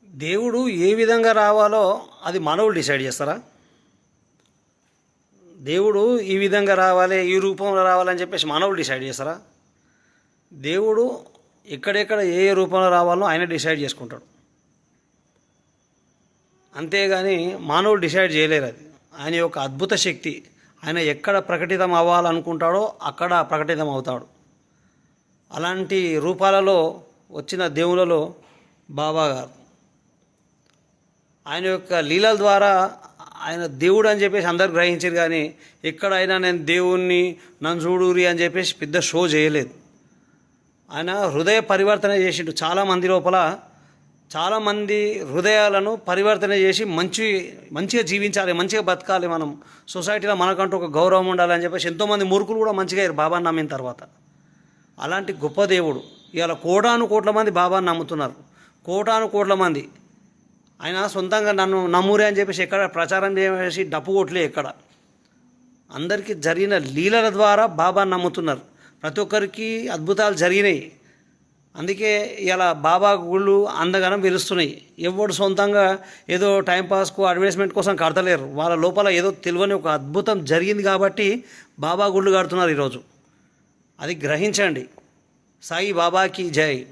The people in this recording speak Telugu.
దేవుడు ఏ విధంగా రావాలో అది మానవులు డిసైడ్ చేస్తారా? దేవుడు ఈ విధంగా రావాలి, ఈ రూపంలో రావాలని చెప్పేసి మానవులు డిసైడ్ చేస్తారా? దేవుడు ఎక్కడెక్కడ ఏ ఏ రూపంలో రావాలో ఆయన డిసైడ్ చేసుకుంటాడు. అంతేగాని మానవుడు డిసైడ్ చేయలేరు. అది ఆయన యొక్క అద్భుత శక్తి. ఆయన ఎక్కడ ప్రకటితం అవ్వాలనుకుంటాడో అక్కడ ప్రకటితం అవుతాడు. అలాంటి రూపాలలో వచ్చిన దేవులలో బాబా గారు ఆయన యొక్క లీలల ద్వారా ఆయన దేవుడు అని చెప్పేసి అందరు గ్రహించారు. కానీ ఎక్కడైనా నేను దేవుణ్ణి నన్ను చూడూరి అని చెప్పేసి పెద్ద షో చేయలేదు. ఆయన హృదయ పరివర్తన చేసిండు. చాలామంది లోపల చాలామంది హృదయాలను పరివర్తన చేసి మంచిగా జీవించాలి, మంచిగా బతకాలి, మనం సొసైటీలో మనకంటూ ఒక గౌరవం ఉండాలని చెప్పేసి ఎంతోమంది మూర్ఖులు కూడా మంచిగా బాబాని నమ్మిన తర్వాత. అలాంటి గొప్ప దేవుడు ఇవాళ కోటాను కోట్ల మంది బాబాని నమ్ముతున్నారు. కోటాను కోట్ల మంది. ఆయన సొంతంగా నన్ను నమ్మురే అని చెప్పేసి ఎక్కడ ప్రచారం చేసి డప్పు కొట్లే. ఎక్కడ అందరికీ జరిగిన లీలల ద్వారా బాబాని నమ్ముతున్నారు. ప్రతి ఒక్కరికి అద్భుతాలు జరిగినాయి. అందుకే ఇలా బాబా గుళ్ళు అందగానం పిలుస్తున్నాయి. ఎవడు సొంతంగా ఏదో టైంపాస్కు అడ్వర్టైజ్మెంట్ కోసం కడతలేరు. వాళ్ళ లోపల ఏదో తెలియని ఒక అద్భుతం జరిగింది కాబట్టి బాబా గుళ్ళు కడుతున్నారు ఈరోజు. అది గ్రహించండి. సాయి బాబాకి జై.